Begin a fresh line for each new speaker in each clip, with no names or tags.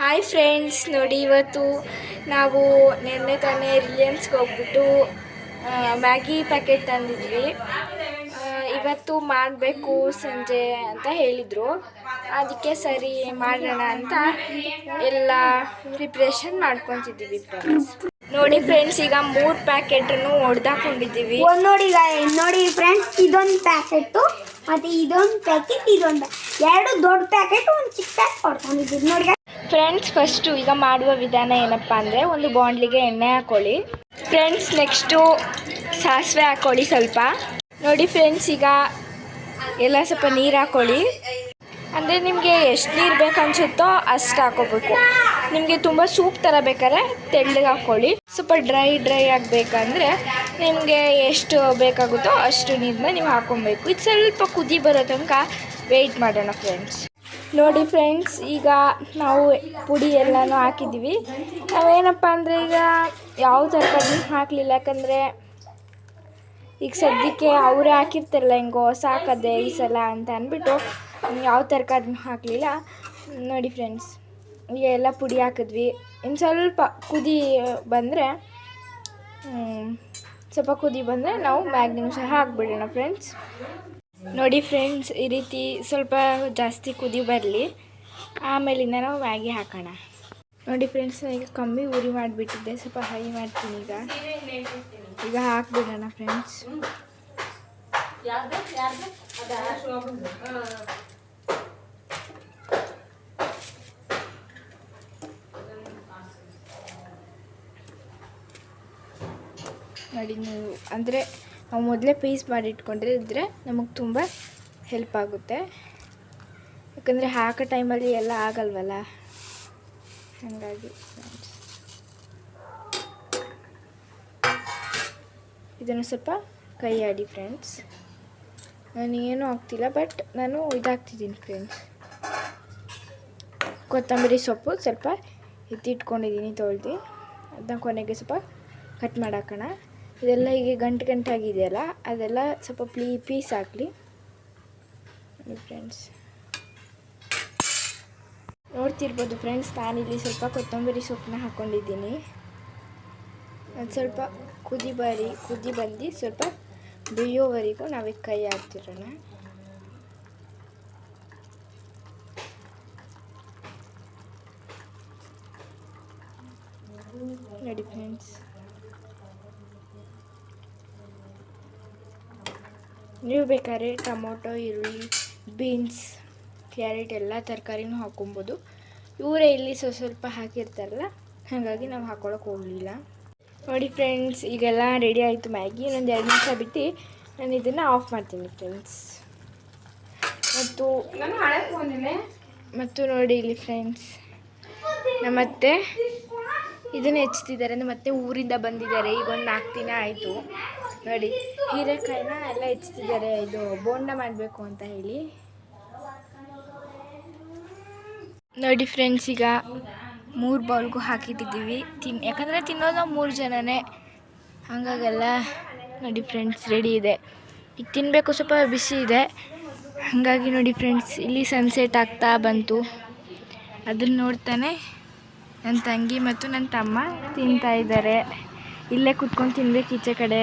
Hi friends, ನೋಡಿ ಇವತ್ತು ನಾವು ನಿನ್ನೆ ತಾನೇ ರಿಲಯನ್ಸ್ಗೆ ಹೋಗ್ಬಿಟ್ಟು ಮ್ಯಾಗಿ ಪ್ಯಾಕೆಟ್ ತಂದಿದ್ವಿ. ಇವತ್ತು ಮಾಡಬೇಕು ಸಂಜೆ ಅಂತ ಹೇಳಿದರು. ಅದಕ್ಕೆ ಸರಿ ಮಾಡೋಣ ಅಂತ ಎಲ್ಲ ಪ್ರಿಪ್ರೇಷನ್ ಮಾಡ್ಕೊತಿದ್ದೀವಿ ಫ್ರೆಂಡ್ಸ್. ನೋಡಿ ಫ್ರೆಂಡ್ಸ್, ಈಗ 3 ಪ್ಯಾಕೆಟನ್ನು ಹೊಡೆದಾಕೊಂಡಿದ್ದೀವಿ.
ನೋಡಿ ಫ್ರೆಂಡ್ಸ್, ಇದೊಂದು ಪ್ಯಾಕೆಟು ಮತ್ತು ಇದೊಂದು ಪ್ಯಾಕೆಟ್, ಇದೊಂದು 2 ದೊಡ್ಡ ಪ್ಯಾಕೆಟ್, ಒಂದು ಚಿಕ್ಕ ಪ್ಯಾಕೆಟ್ ಹೊಡ್ಕೊಂಡಿದ್ದೀವಿ ನೋಡಿ
ಫ್ರೆಂಡ್ಸ್. ಫಸ್ಟು ಈಗ ಮಾಡುವ ವಿಧಾನ ಏನಪ್ಪ ಅಂದರೆ, ಒಂದು ಬಾಂಡ್ಲಿಗೆ ಎಣ್ಣೆ ಹಾಕ್ಕೊಳ್ಳಿ ಫ್ರೆಂಡ್ಸ್. ನೆಕ್ಸ್ಟು ಸಾಸಿವೆ ಹಾಕ್ಕೊಳ್ಳಿ ಸ್ವಲ್ಪ. ನೋಡಿ ಫ್ರೆಂಡ್ಸ್, ಈಗ ಎಲ್ಲ ಸ್ವಲ್ಪ ನೀರು ಹಾಕ್ಕೊಳ್ಳಿ. ಅಂದರೆ ನಿಮಗೆ ಎಷ್ಟು ನೀರು ಬೇಕನ್ಸುತ್ತೋ ಅಷ್ಟು ಹಾಕ್ಕೋಬೇಕು. ನಿಮಗೆ ತುಂಬ ಸೂಪ್ ಥರ ಬೇಕಾದ್ರೆ ತೆಳ್ಳಗೆ ಹಾಕ್ಕೊಳ್ಳಿ. ಸ್ವಲ್ಪ ಡ್ರೈ ಆಗಬೇಕಂದ್ರೆ ನಿಮಗೆ ಎಷ್ಟು ಬೇಕಾಗುತ್ತೋ ಅಷ್ಟು ನೀರನ್ನ ನೀವು ಹಾಕ್ಕೊಬೇಕು. ಇದು ಸ್ವಲ್ಪ ಕುದಿ ಬರೋ ತನಕ ವೆಯ್ಟ್ ಮಾಡೋಣ ಫ್ರೆಂಡ್ಸ್. ನೋಡಿ ಫ್ರೆಂಡ್ಸ್, ಈಗ ನಾವು ಪುಡಿ ಎಲ್ಲನೂ ಹಾಕಿದ್ದೀವಿ. ನಾವೇನಪ್ಪ ಅಂದರೆ ಈಗ ಯಾವ ತರಕಾರಿ ಹಾಕಲಿಲ್ಲ, ಯಾಕಂದರೆ ಈಗ ಸದ್ಯಕ್ಕೆ ಅವರೇ ಹಾಕಿರ್ತಾರಲ್ಲ, ಹೆಂಗೋ ಸಾಕದೆ ಈ ಸಲ ಅಂತ ಅಂದ್ಬಿಟ್ಟು ಯಾವ ತರಕಾರಿನೂ ಹಾಕಲಿಲ್ಲ. ನೋಡಿ ಫ್ರೆಂಡ್ಸ್, ಈಗ ಎಲ್ಲ ಪುಡಿ ಹಾಕಿದ್ವಿ. ಇನ್ನು ಸ್ವಲ್ಪ ಕುದಿ ಬಂದರೆ ನಾವು ಮ್ಯಾಗಿನೂ ಸಹ ಹಾಕ್ಬಿಡೋಣ ಫ್ರೆಂಡ್ಸ್. ನೋಡಿ ಫ್ರೆಂಡ್ಸ್, ಈ ರೀತಿ ಸ್ವಲ್ಪ ಜಾಸ್ತಿ ಕುದಿ ಬರಲಿ, ಆಮೇಲಿಂದ ನಾವು ಮ್ಯಾಗಿ ಹಾಕೋಣ. ನೋಡಿ ಫ್ರೆಂಡ್ಸ್, ಈಗ ಕಮ್ಮಿ ಉರಿ ಮಾಡಿಬಿಟ್ಟಿದ್ದೆ, ಸ್ವಲ್ಪ ಹೈ ಮಾಡ್ತೀನಿ. ಈಗ ಹಾಕ್ಬಿಡೋಣ ಫ್ರೆಂಡ್ಸ್. ನೋಡಿ, ನೀವು ಅಂದರೆ ನಾವು ಮೊದಲೇ ಪೀಸ್ ಮಾಡಿ ಇಟ್ಕೊಂಡಿದ್ರೆ ನಮಗೆ ತುಂಬ ಹೆಲ್ಪ್ ಆಗುತ್ತೆ. ಯಾಕಂದರೆ ಹಾಕೋ ಟೈಮಲ್ಲಿ ಎಲ್ಲ ಆಗಲ್ವಲ್ಲ, ಹಾಗಾಗಿ ಇದನ್ನು ಸ್ವಲ್ಪ ಕೈ ಆಡಿ ಫ್ರೆಂಡ್ಸ್. ನಾನು ಏನೂ ಹಾಕ್ತಿಲ್ಲ, ಬಟ್ ನಾನು ಇದಾಗ್ತಿದ್ದೀನಿ ಫ್ರೆಂಡ್ಸ್. ಕೊತ್ತಂಬರಿ ಸೊಪ್ಪು ಸ್ವಲ್ಪ ಎತ್ತಿಟ್ಕೊಂಡಿದ್ದೀನಿ ತೊಳೆದು, ಅದನ್ನ ಕೊನೆಗೆ ಸ್ವಲ್ಪ ಕಟ್ ಮಾಡಿ ಹಾಕೋಣ. ಇದೆಲ್ಲ ಹೀಗೆ ಗಂಟಾಗಿದೆಯಲ್ಲ, ಅದೆಲ್ಲ ಸ್ವಲ್ಪ ಪೀಸ್ ಹಾಕಲಿ ಫ್ರೆಂಡ್ಸ್. ನೋಡ್ತಿರ್ಬೋದು ಫ್ರೆಂಡ್ಸ್, ನಾನಿಲ್ಲಿ ಸ್ವಲ್ಪ ಕೊತ್ತಂಬರಿ ಸೊಪ್ಪನ್ನ ಹಾಕ್ಕೊಂಡಿದ್ದೀನಿ. ಅದು ಸ್ವಲ್ಪ ಕುದಿ ಬಂದು ಸ್ವಲ್ಪ ಬೇಯೋವರೆಗೂ ನಾವೀಗ ಕೈ ಹಾಕ್ತಿರೋಣ. ನೋಡಿ ಫ್ರೆಂಡ್ಸ್, ನೀವು ಬೇಕಾದ್ರೆ ಟೊಮೊಟೊ, ಈರುಳ್ಳಿ, ಬೀನ್ಸ್, ಕ್ಯಾರೆಟ್ ಎಲ್ಲ ತರಕಾರಿನೂ ಹಾಕ್ಕೊಬೋದು. ಇವರೇ ಇಲ್ಲಿ ಸ್ವಲ್ಪ ಹಾಕಿರ್ತಾರಲ್ಲ, ಹಾಗಾಗಿ ನಾವು ಹಾಕ್ಕೊಳಕ್ಕೆ ಹೋಗಲಿಲ್ಲ. ನೋಡಿ ಫ್ರೆಂಡ್ಸ್, ಈಗೆಲ್ಲ ರೆಡಿ ಆಯಿತು ಮ್ಯಾಗಿ. ಇನ್ನೊಂದು 2 ನಿಮಿಷ ಬಿಟ್ಟು ನಾನು ಇದನ್ನು ಆಫ್ ಮಾಡ್ತೀನಿ ಫ್ರೆಂಡ್ಸ್. ಮತ್ತು ನೋಡಿ ಇಲ್ಲಿ ಫ್ರೆಂಡ್ಸ್, ನಮ್ಮತ್ತೆ ಇದನ್ನು ಹೆಚ್ಚುತ್ತಿದ್ದಾರೆ. ಮತ್ತೆ ಊರಿಂದ ಬಂದಿದ್ದಾರೆ, ಈಗ ಒಂದು 4 ದಿನ ಆಯಿತು. ನೋಡಿ, ಹೀರೆಕಾಯಿನ ಎಲ್ಲ ಹೆಚ್ಚುತ್ತಿದ್ದಾರೆ, ಇದು ಬೋಂಡ ಮಾಡಬೇಕು ಅಂತ ಹೇಳಿ. ನೋಡಿ ಫ್ರೆಂಡ್ಸ್, ಈಗ 3 ಬೌಲ್ಗೂ ಹಾಕಿಟ್ಟಿದ್ದೀವಿ. ಯಾಕಂದರೆ ತಿನ್ನೋದು 3 ಜನನೇ, ಹಾಗಾಗೆಲ್ಲ ನೋಡಿ ಫ್ರೆಂಡ್ಸ್ ರೆಡಿ ಇದೆ. ಈಗ ತಿನ್ನಬೇಕು, ಸ್ವಲ್ಪ ಬಿಸಿ ಇದೆ. ಹಾಗಾಗಿ ನೋಡಿ ಫ್ರೆಂಡ್ಸ್, ಇಲ್ಲಿ ಸನ್ಸೆಟ್ ಆಗ್ತಾ ಬಂತು. ಅದನ್ನು ನೋಡ್ತಾನೆ ನನ್ನ ತಂಗಿ ಮತ್ತು ನನ್ನ ತಮ್ಮ ತಿಂತಾ ಇದ್ದಾರೆ. ಇಲ್ಲೇ ಕುತ್ಕೊಂಡು ತಿನ್ಬೇಕು, ಈಚೆ ಕಡೆ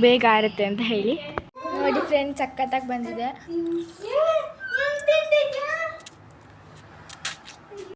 ಬೇಗ ಆರುತ್ತೆ ಅಂತ ಹೇಳಿ. ನೋಡಿ ಫ್ರೆಂಡ್ಸ್, ಸಖತ್ತಾಗಿ ಬಂದಿದೆ.